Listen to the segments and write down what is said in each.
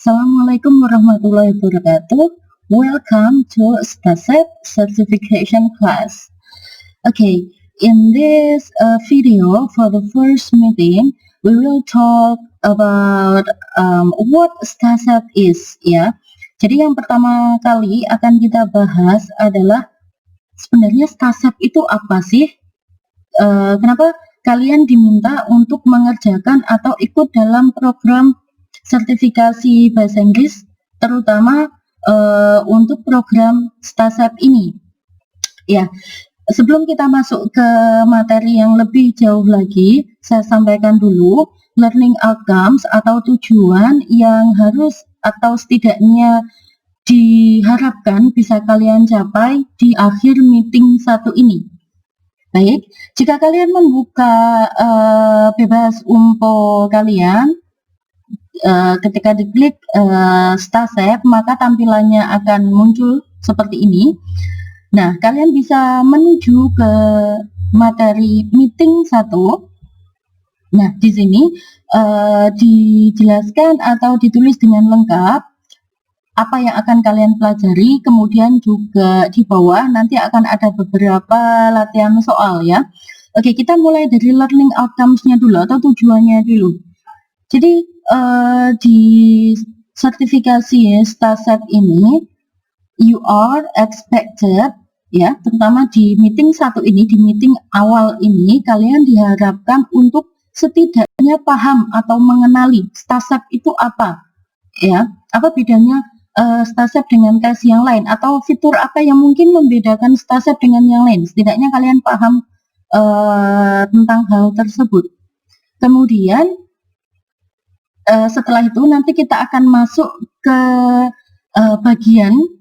Assalamualaikum warahmatullahi wabarakatuh. Welcome to STASEP certification class. Okay, in this video for the first meeting, we will talk about what STASEP is, ya. Jadi yang pertama kali akan kita bahas adalah sebenarnya STASEP itu apa sih? Kenapa kalian diminta untuk mengerjakan atau ikut dalam program sertifikasi bahasa Inggris, terutama untuk program STASEP ini. Ya, sebelum kita masuk ke materi yang lebih jauh lagi, saya sampaikan dulu learning outcomes atau tujuan yang harus atau setidaknya diharapkan bisa kalian capai di akhir meeting 1 ini. Baik, jika kalian membuka bebas umpo kalian, ketika diklik STASEP, maka tampilannya akan muncul seperti ini. Nah, kalian bisa menuju ke materi meeting 1. Nah, di sini dijelaskan atau ditulis dengan lengkap apa yang akan kalian pelajari, kemudian juga di bawah nanti akan ada beberapa latihan soal, ya. Oke, kita mulai dari learning outcomes-nya dulu atau tujuannya dulu. Jadi di sertifikasi STASEP ini, you are expected, ya, terutama di meeting 1 ini, di meeting awal ini, kalian diharapkan untuk setidaknya paham atau mengenali STASEP itu apa, ya, apa bedanya STASEP dengan tes yang lain, atau fitur apa yang mungkin membedakan STASEP dengan yang lain. Setidaknya kalian paham tentang hal tersebut. Kemudian setelah itu nanti kita akan masuk ke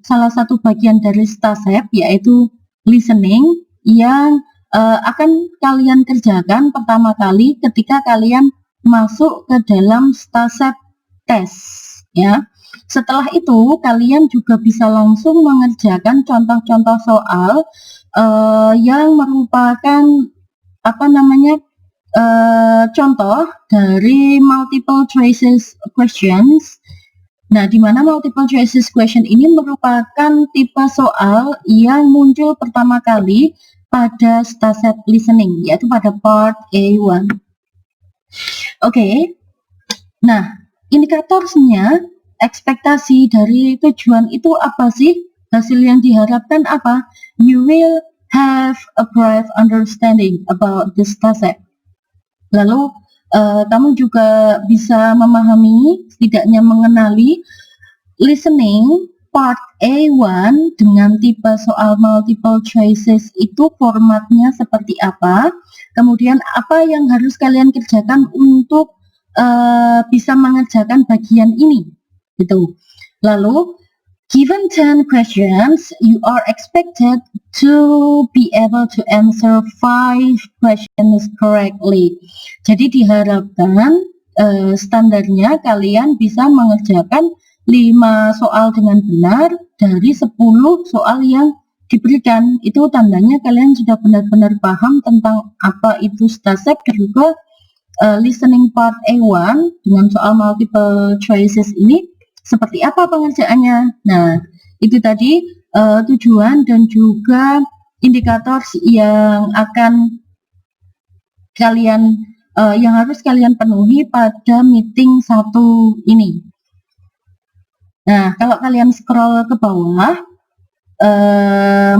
salah satu bagian dari STASEP, yaitu listening, yang akan kalian kerjakan pertama kali ketika kalian masuk ke dalam STASEP test, ya. Setelah itu kalian juga bisa langsung mengerjakan contoh-contoh soal yang merupakan contoh dari multiple choices questions. Nah, di mana multiple choices question ini merupakan tipe soal yang muncul pertama kali pada STASEP listening, yaitu pada part A1. Oke. Nah, indikatornya, ekspektasi dari tujuan itu apa sih? Hasil yang diharapkan apa? You will have a brief understanding about the STASEP. Lalu kamu juga bisa memahami, setidaknya mengenali listening part A1 dengan tipe soal multiple choices itu formatnya seperti apa, kemudian apa yang harus kalian kerjakan untuk bisa mengerjakan bagian ini, gitu. Lalu given 10 questions, you are expected to be able to answer 5 questions correctly. Jadi diharapkan standarnya kalian bisa mengerjakan 5 soal dengan benar dari 10 soal yang diberikan. Itu tandanya kalian sudah benar-benar paham tentang apa itu STASEP dan juga listening part A1 dengan soal multiple choices ini seperti apa pengerjaannya. Nah, itu tadi tujuan dan juga indikator yang akan kalian yang harus kalian penuhi pada meeting 1 ini. Nah, kalau kalian scroll ke bawah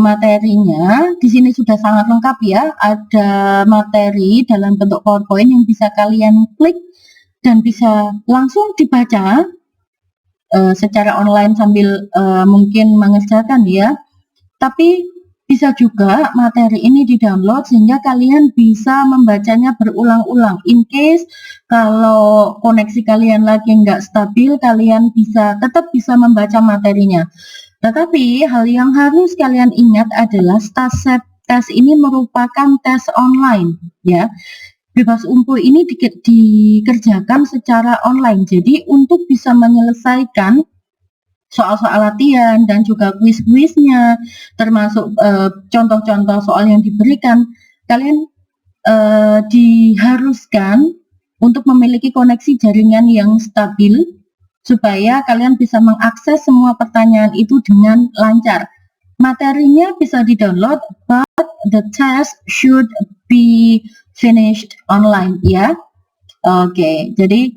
materinya, di sini sudah sangat lengkap, ya. Ada materi dalam bentuk PowerPoint yang bisa kalian klik dan bisa langsung dibaca secara online sambil mungkin mengerjakan, ya. Tapi bisa juga materi ini di-download sehingga kalian bisa membacanya berulang-ulang. In case kalau koneksi kalian lagi nggak stabil, kalian tetap bisa membaca materinya. Tetapi hal yang harus kalian ingat adalah STASEP tes ini merupakan tes online, ya. Bebas umpo ini dikerjakan secara online. Jadi untuk bisa menyelesaikan soal-soal latihan dan juga kuis-kuisnya, termasuk contoh-contoh soal yang diberikan, kalian diharuskan untuk memiliki koneksi jaringan yang stabil supaya kalian bisa mengakses semua pertanyaan itu dengan lancar. Materinya bisa di-download, but the test should be finished online ya. Oke, jadi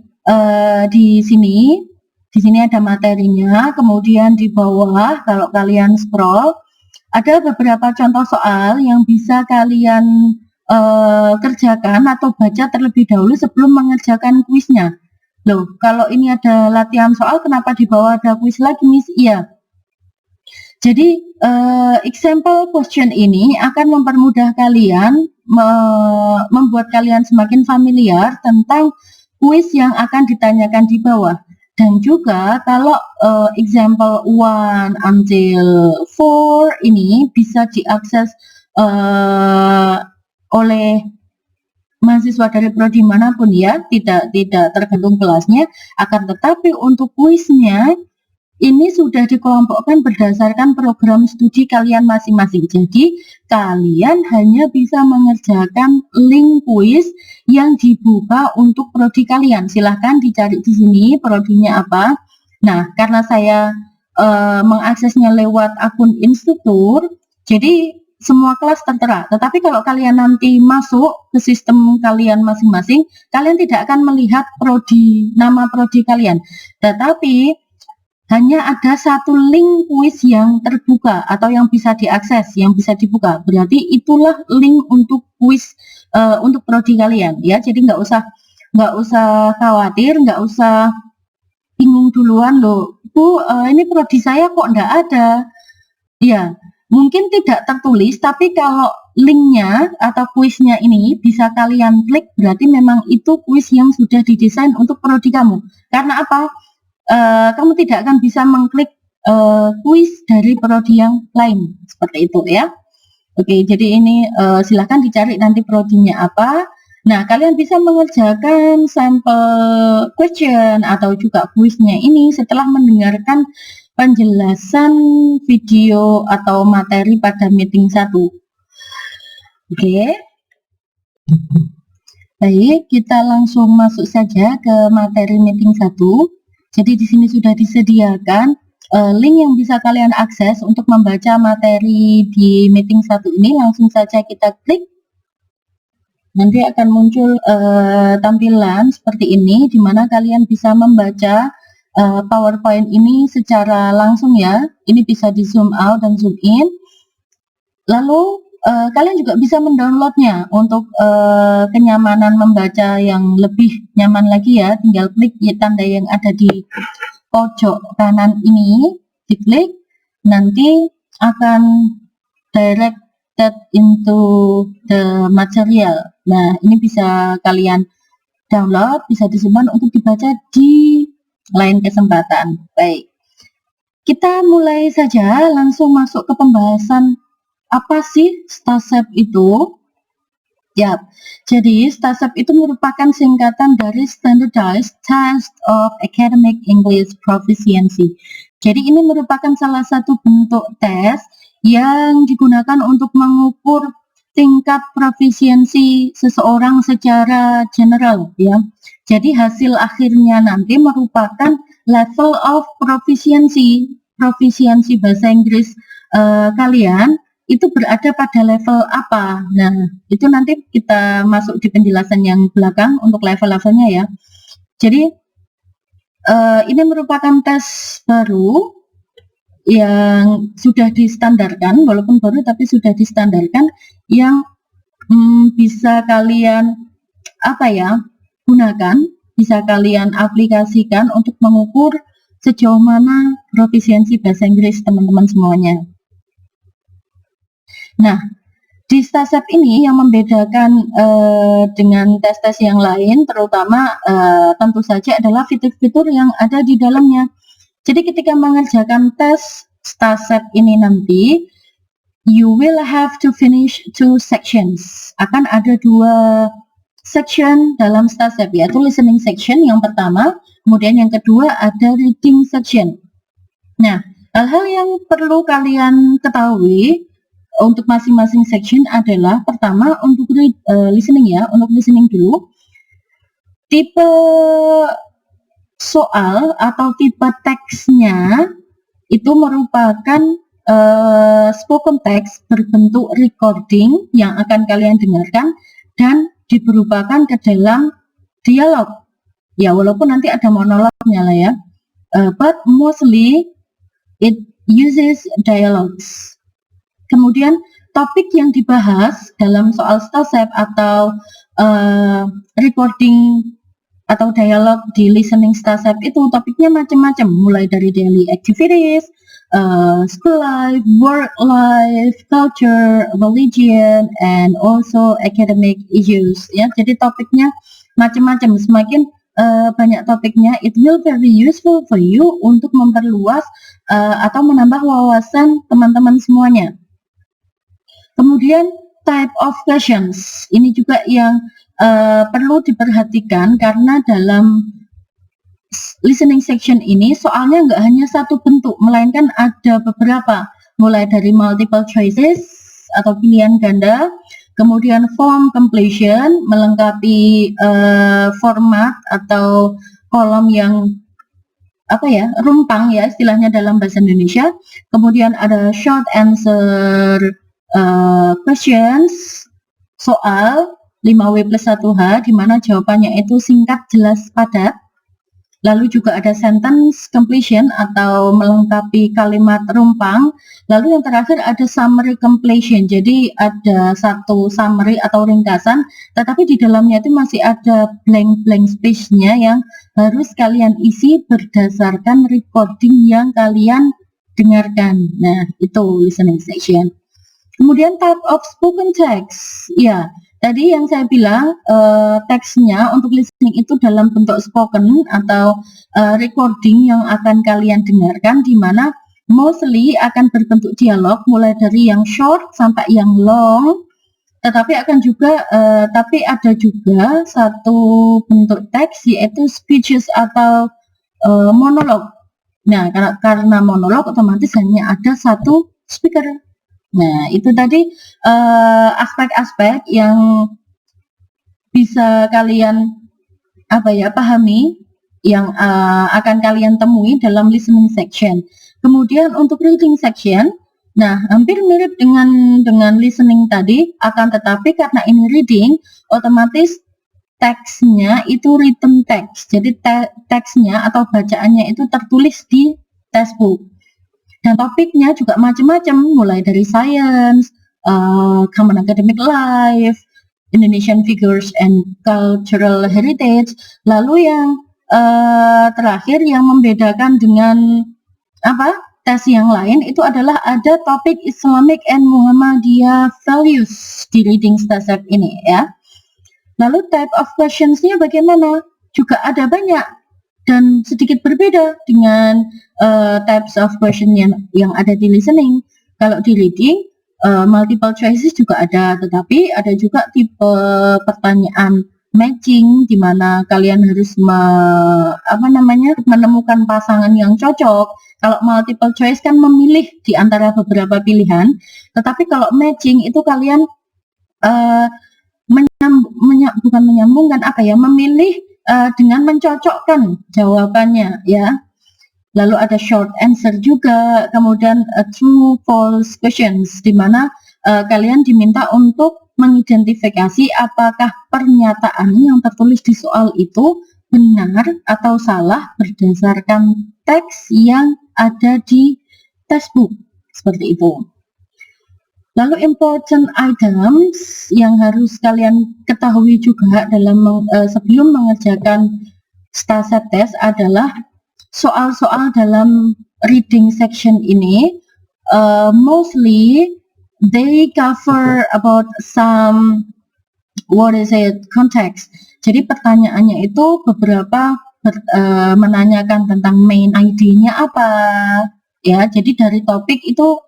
di sini ada materinya, kemudian di bawah kalau kalian scroll ada beberapa contoh soal yang bisa kalian kerjakan atau baca terlebih dahulu sebelum mengerjakan kuisnya. Loh, kalau ini ada latihan soal, kenapa di bawah ada kuis lagi, Miss? Iya. Jadi, example question ini akan mempermudah kalian, membuat kalian semakin familiar tentang kuis yang akan ditanyakan di bawah. Dan juga kalau example 1 until 4 ini bisa diakses oleh mahasiswa dari prodi manapun ya, tidak tergantung kelasnya, akan tetapi untuk kuisnya ini sudah dikelompokkan berdasarkan program studi kalian masing-masing. Jadi kalian hanya bisa mengerjakan link kuis yang dibuka untuk prodi kalian. Silahkan dicari di sini prodinya apa. Nah, karena saya mengaksesnya lewat akun instruktur, jadi semua kelas tertera. Tetapi kalau kalian nanti masuk ke sistem kalian masing-masing, kalian tidak akan melihat nama prodi kalian. Tetapi hanya ada satu link kuis yang terbuka atau yang bisa diakses, yang bisa dibuka. Berarti itulah link untuk kuis untuk prodi kalian ya. Jadi nggak usah khawatir, nggak usah bingung duluan loh. Bu, ini prodi saya kok nggak ada. Ya, mungkin tidak tertulis, tapi kalau linknya atau kuisnya ini bisa kalian klik, berarti memang itu kuis yang sudah didesain untuk prodi kamu. Karena apa? Kamu tidak akan bisa mengklik kuis dari prodi yang lain, seperti itu ya. Oke, jadi ini silahkan dicari nanti prodinya apa. Nah, kalian bisa mengerjakan sampel question atau juga kuisnya ini setelah mendengarkan penjelasan video atau materi pada meeting 1. Oke. Baik, kita langsung masuk saja ke materi meeting 1. Jadi di sini sudah disediakan link yang bisa kalian akses untuk membaca materi di meeting 1 ini. Langsung saja kita klik. Nanti akan muncul tampilan seperti ini, di mana kalian bisa membaca PowerPoint ini secara langsung ya. Ini bisa di zoom out dan zoom in. Lalu kalian juga bisa mendownloadnya untuk kenyamanan membaca yang lebih nyaman lagi ya. Tinggal klik tanda yang ada di pojok kanan ini, diklik, nanti akan directed into the material. Nah, ini bisa kalian download, bisa disimpan untuk dibaca di lain kesempatan. Baik, kita mulai saja, langsung masuk ke pembahasan. Apa sih STASEP itu? Ya, jadi STASEP itu merupakan singkatan dari Standardized Test of Academic English Proficiency. Jadi ini merupakan salah satu bentuk tes yang digunakan untuk mengukur tingkat profisiensi seseorang secara general ya. Jadi hasil akhirnya nanti merupakan level of proficiency bahasa Inggris kalian itu berada pada level apa. Nah, itu nanti kita masuk di penjelasan yang belakang untuk level-levelnya ya. Jadi ini merupakan tes baru yang sudah distandarkan, walaupun baru tapi sudah distandarkan, yang bisa kalian gunakan, bisa kalian aplikasikan untuk mengukur sejauh mana profisiensi bahasa Inggris teman-teman semuanya. Nah, di STASEP ini yang membedakan dengan tes-tes yang lain, terutama tentu saja adalah fitur-fitur yang ada di dalamnya. Jadi ketika mengerjakan tes STASEP ini nanti, you will have to finish 2 sections. Akan ada 2 section dalam STASEP, yaitu listening section yang pertama, kemudian yang kedua ada reading section. Nah, hal-hal yang perlu kalian ketahui untuk masing-masing section adalah, pertama untuk listening ya, untuk listening dulu. Tipe soal atau tipe teksnya itu merupakan spoken text berbentuk recording yang akan kalian dengarkan dan diberubahkan ke dalam dialog. Ya, walaupun nanti ada monolognya lah ya. But mostly it uses dialogues. Kemudian topik yang dibahas dalam soal STASEP atau recording atau dialog di listening STASEP itu topiknya macam-macam, mulai dari daily activities, school life, work life, culture, religion, and also academic issues. Ya, jadi topiknya macam-macam. Semakin banyak topiknya, it will very useful for you untuk memperluas atau menambah wawasan teman-teman semuanya. Kemudian type of questions, ini juga yang perlu diperhatikan karena dalam listening section ini soalnya nggak hanya satu bentuk, melainkan ada beberapa, mulai dari multiple choices atau pilihan ganda, kemudian form completion melengkapi format atau kolom yang rumpang ya istilahnya dalam bahasa Indonesia, kemudian ada short answer questions, soal 5W+1H di mana jawabannya itu singkat, jelas, padat. Lalu juga ada sentence completion atau melengkapi kalimat rumpang. Lalu yang terakhir ada summary completion. Jadi ada satu summary atau ringkasan, tetapi di dalamnya itu masih ada blank space-nya yang harus kalian isi berdasarkan recording yang kalian dengarkan. Nah, itu listening section. Kemudian type of spoken text. Ya, tadi yang saya bilang teksnya untuk listening itu dalam bentuk spoken atau recording yang akan kalian dengarkan, di mana mostly akan berbentuk dialog mulai dari yang short sampai yang long. Tetapi ada juga satu bentuk teks yaitu speeches atau monolog. Nah, karena monolog otomatis hanya ada satu speaker. Nah, itu tadi aspek-aspek yang bisa kalian pahami, yang akan kalian temui dalam listening section. Kemudian untuk reading section, nah hampir mirip dengan listening tadi, akan tetapi karena ini reading, otomatis teksnya itu written text. Jadi teksnya atau bacaannya itu tertulis di textbook. Dan topiknya juga macam-macam, mulai dari science, common academic life, Indonesian figures and cultural heritage. Lalu yang terakhir yang membedakan dengan tes yang lain itu adalah ada topik Islamic and Muhammadiyah values di reading STASEP ini ya. Lalu type of questions-nya bagaimana? Juga ada banyak dan sedikit berbeda dengan types of question yang ada di listening. Kalau di reading, multiple choices juga ada, tetapi ada juga tipe pertanyaan matching, di mana kalian harus menemukan pasangan yang cocok. Kalau multiple choice kan memilih di antara beberapa pilihan, tetapi kalau matching itu kalian memilih dengan mencocokkan jawabannya ya. Lalu ada short answer juga, kemudian true false questions, di mana kalian diminta untuk mengidentifikasi apakah pernyataan yang tertulis di soal itu benar atau salah berdasarkan teks yang ada di textbook, seperti itu. Lalu important items yang harus kalian ketahui juga dalam sebelum mengerjakan STASEP test adalah soal-soal dalam reading section ini mostly they cover about some context. Jadi pertanyaannya itu beberapa menanyakan tentang main ID-nya apa ya. Jadi dari topik itu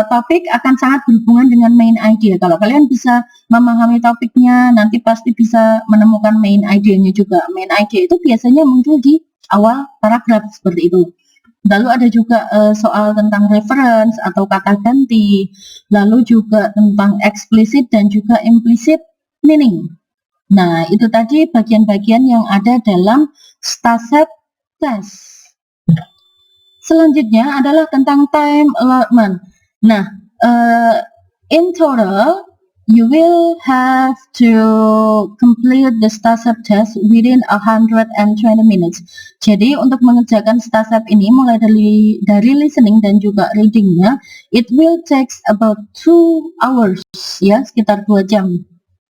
topik akan sangat berhubungan dengan main idea. Kalau kalian bisa memahami topiknya, nanti pasti bisa menemukan main idea-nya juga. Main idea itu biasanya muncul di awal paragraf, seperti itu. Lalu ada juga soal tentang reference atau kata ganti, lalu juga tentang explicit dan juga implicit meaning. Nah, itu tadi bagian-bagian yang ada dalam STASEP test. Selanjutnya adalah tentang time allotment. Nah, in total, you will have to complete the STASEP test within 120 minutes. Jadi untuk mengerjakan STASEP ini mulai dari listening dan juga readingnya, it will take about 2 hours, ya, sekitar 2 jam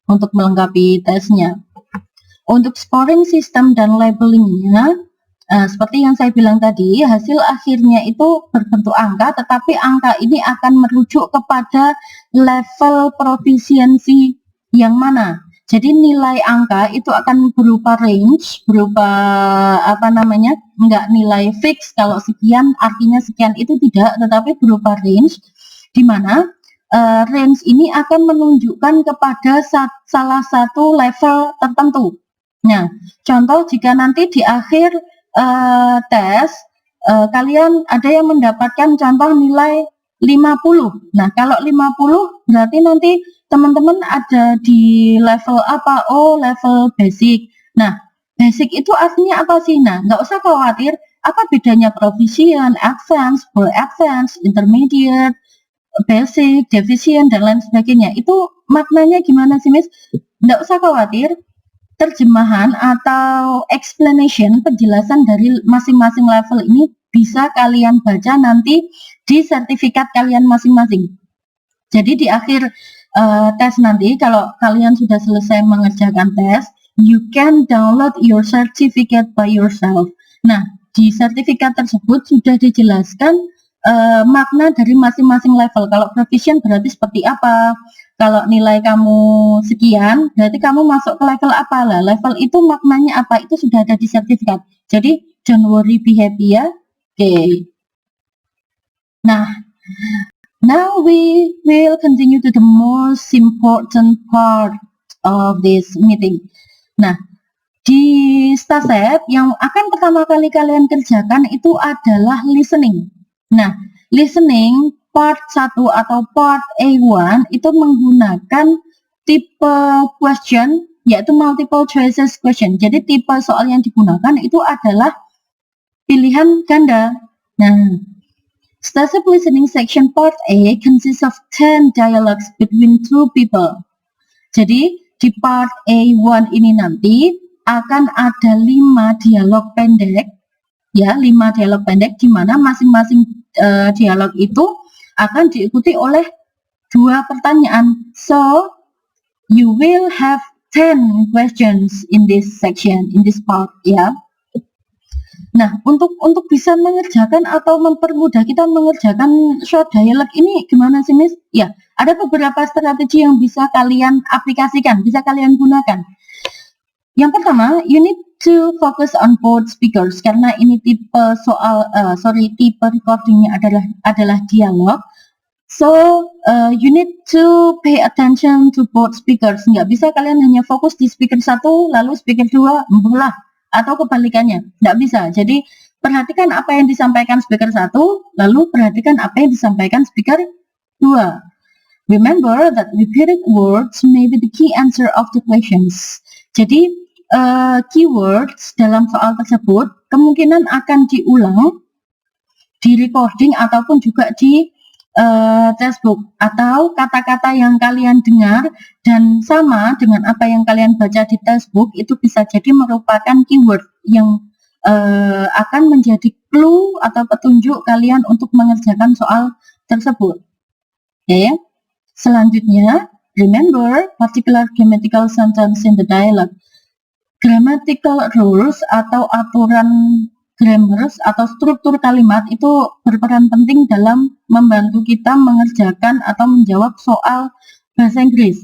untuk melengkapi tesnya. Untuk scoring system dan labelingnya, seperti yang saya bilang tadi, hasil akhirnya itu berbentuk angka, tetapi angka ini akan merujuk kepada level proficiency yang mana. Jadi nilai angka itu akan berupa range, berupa enggak nilai fix, kalau sekian artinya sekian, itu tidak, tetapi berupa range, di mana range ini akan menunjukkan kepada salah satu level tertentu. Nah, contoh jika nanti di akhir tes kalian ada yang mendapatkan contoh nilai 50. Nah, kalau 50 berarti nanti teman-teman ada di level apa? Oh, level basic. Nah, basic itu artinya apa sih? Nah, nggak usah khawatir apa bedanya proficient, advanced, full advanced, intermediate, basic, deficient, dan lain sebagainya. Itu maknanya gimana sih, Miss? Nggak usah khawatir. Terjemahan atau explanation, penjelasan dari masing-masing level ini bisa kalian baca nanti di sertifikat kalian masing-masing. Jadi di akhir tes nanti, kalau kalian sudah selesai mengerjakan tes, you can download your certificate by yourself. Nah, di sertifikat tersebut sudah dijelaskan makna dari masing-masing level. Kalau proficient berarti seperti apa, kalau nilai kamu sekian, berarti kamu masuk ke level apa lah. Level itu maknanya apa, itu sudah ada di sertifikat. Jadi, don't worry, be happy ya. Oke. Nah, now we will continue to the most important part of this meeting. Nah, di STASEP yang akan pertama kali kalian kerjakan itu adalah listening. Nah, listening part 1 atau part A1 itu menggunakan tipe question, yaitu multiple choices question. Jadi tipe soal yang digunakan itu adalah pilihan ganda. Nah, STASEP listening section part A consists of 10 dialogues between 2 people. Jadi di part A1 ini nanti akan ada 5 dialog pendek, ya, 5 dialog pendek, di mana masing-masing dialog itu akan diikuti oleh 2 pertanyaan. So, you will have 10 questions in this section, in this part, ya. Nah, untuk bisa mengerjakan atau mempermudah kita mengerjakan short dialog ini gimana sih, Miss? Ya, ada beberapa strategi yang bisa kalian aplikasikan, bisa kalian gunakan. Yang pertama, you need to focus on both speakers, karena ini tipe tipe recordingnya adalah dialog. So, you need to pay attention to both speakers. Nggak bisa kalian hanya fokus di speaker 1, lalu speaker 2 membelah, atau kebalikannya. Nggak bisa. Jadi, perhatikan apa yang disampaikan speaker 1, lalu perhatikan apa yang disampaikan speaker 2. Remember that repeated words may be the key answer of the questions. Jadi, keywords dalam soal tersebut kemungkinan akan diulang di recording ataupun juga di textbook, atau kata-kata yang kalian dengar dan sama dengan apa yang kalian baca di textbook itu bisa jadi merupakan keyword yang akan menjadi clue atau petunjuk kalian untuk mengerjakan soal tersebut. Oke. Selanjutnya, remember particular grammatical sentence in the dialogue. Grammatical rules atau aturan grammar atau struktur kalimat itu berperan penting dalam membantu kita mengerjakan atau menjawab soal bahasa Inggris.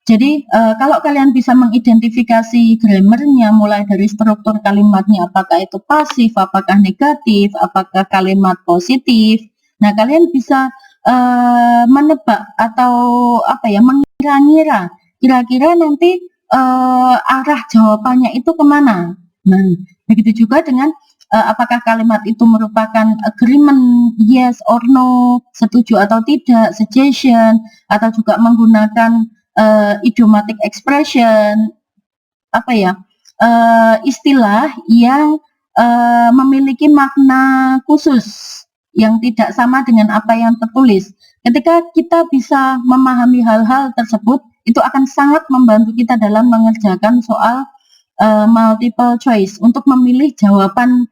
Jadi kalau kalian bisa mengidentifikasi grammarnya mulai dari struktur kalimatnya, apakah itu pasif, apakah negatif, apakah kalimat positif, nah kalian bisa menebak atau mengira-ngira kira-kira nanti arah jawabannya itu kemana. Nah, begitu juga dengan apakah kalimat itu merupakan agreement, yes or no, setuju atau tidak, suggestion, atau juga menggunakan idiomatic expression, istilah yang memiliki makna khusus yang tidak sama dengan apa yang tertulis. Ketika kita bisa memahami hal-hal tersebut, itu akan sangat membantu kita dalam mengerjakan soal multiple choice untuk memilih jawaban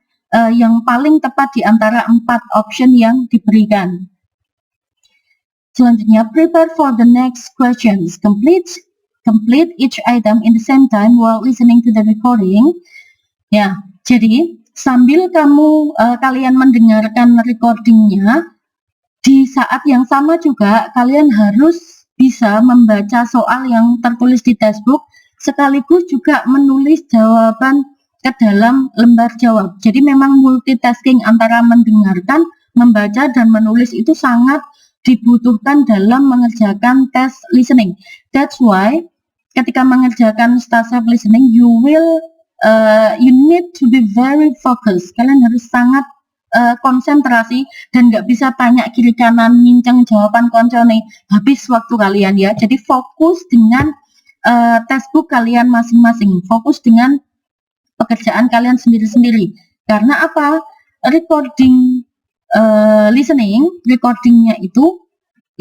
yang paling tepat di antara 4 option yang diberikan. Selanjutnya, prepare for the next questions. Complete each item in the same time while listening to the recording. Ya, jadi sambil kalian mendengarkan recordingnya, di saat yang sama juga kalian harus bisa membaca soal yang tertulis di textbook, sekaligus juga menulis jawaban ke dalam lembar jawab. Jadi memang multitasking antara mendengarkan, membaca, dan menulis itu sangat dibutuhkan dalam mengerjakan tes listening. That's why ketika mengerjakan STASEP listening, you need to be very focused. Kalian harus sangat konsentrasi dan nggak bisa tanya kiri kanan, nyincang jawaban koncone, habis waktu kalian ya. Jadi fokus dengan textbook kalian masing-masing, fokus dengan pekerjaan kalian sendiri-sendiri. Karena apa? Recording recordingnya itu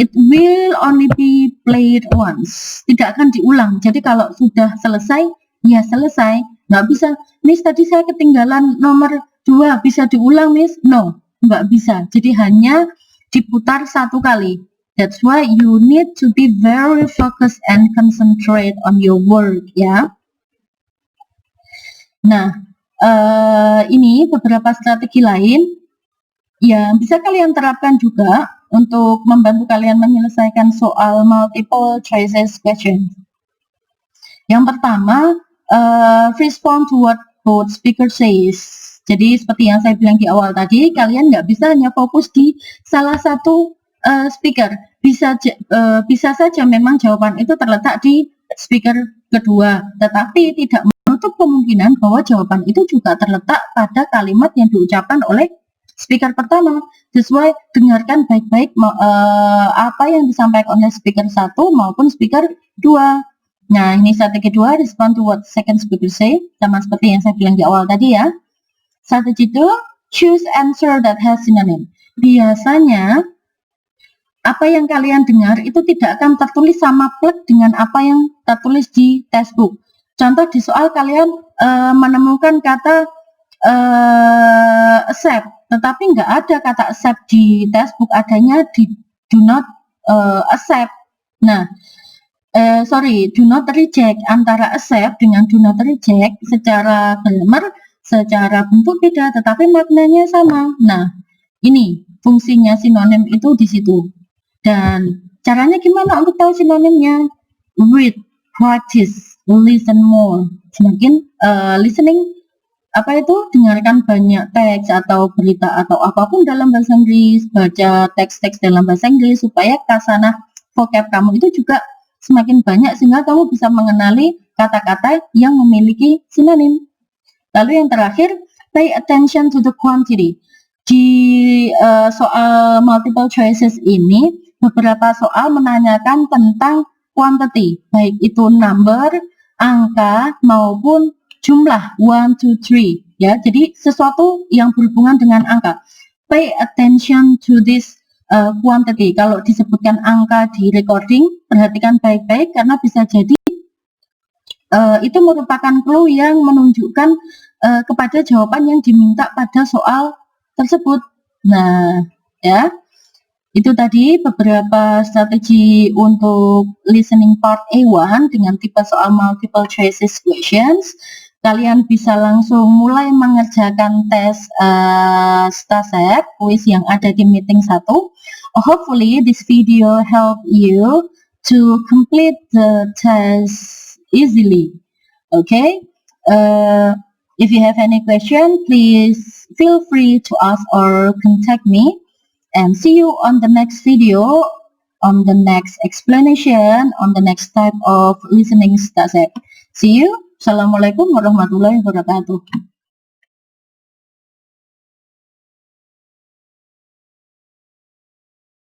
it will only be played once, tidak akan diulang. Jadi kalau sudah selesai, ya selesai. Nggak bisa, Miss tadi saya ketinggalan nomor 2, bisa diulang Miss? No, nggak bisa. Jadi hanya diputar 1 kali. That's why you need to be very focused and concentrate on your work ya. Nah, ini beberapa strategi lain yang bisa kalian terapkan juga untuk membantu kalian menyelesaikan soal multiple choices question. Yang pertama, respond to what both speaker says. Jadi seperti yang saya bilang di awal tadi, kalian nggak bisa hanya fokus di salah satu speaker. Bisa saja memang jawaban itu terletak di speaker kedua, tetapi tidak menutup kemungkinan bahwa jawaban itu juga terletak pada kalimat yang diucapkan oleh speaker pertama. Sesuai, dengarkan baik-baik apa yang disampaikan oleh speaker 1 maupun speaker 2. Nah, ini strategi 2, respond to what second speaker say, sama seperti yang saya bilang di awal tadi ya. Strategi 2, choose answer that has synonym. Biasanya apa yang kalian dengar itu tidak akan tertulis sama plek dengan apa yang tertulis di textbook. Contoh di soal kalian menemukan kata accept, tetapi nggak ada kata accept di textbook, adanya di do not accept. Nah, do not reject. Antara accept dengan do not reject secara grammar, secara bentuk beda, tetapi maknanya sama. Nah, ini fungsinya sinonim itu di situ. Dan caranya gimana untuk tahu sinonimnya? Read, practice, listen more. Semakin listening, dengarkan banyak teks atau berita atau apapun dalam bahasa Inggris, baca teks-teks dalam bahasa Inggris supaya khasanah vocab kamu itu juga semakin banyak sehingga kamu bisa mengenali kata-kata yang memiliki sinonim. Lalu yang terakhir, pay attention to the quantity. Di soal multiple choices ini, beberapa soal menanyakan tentang quantity, baik itu number, angka maupun jumlah 1, 2, 3 ya. Jadi sesuatu yang berhubungan dengan angka. Pay attention to this quantity. Kalau disebutkan angka di recording, perhatikan baik-baik karena bisa jadi itu merupakan clue yang menunjukkan kepada jawaban yang diminta pada soal tersebut. Nah, ya. Itu tadi beberapa strategi untuk listening part A1 dengan tipe soal multiple choices questions. Kalian bisa langsung mulai mengerjakan tes STASEP quiz yang ada di meeting 1. Hopefully this video help you to complete the test easily. Okay? If you have any question, please feel free to ask or contact me. And see you on the next video, on the next explanation, on the next type of listening STASEP. See you. Assalamualaikum warahmatullahi wabarakatuh.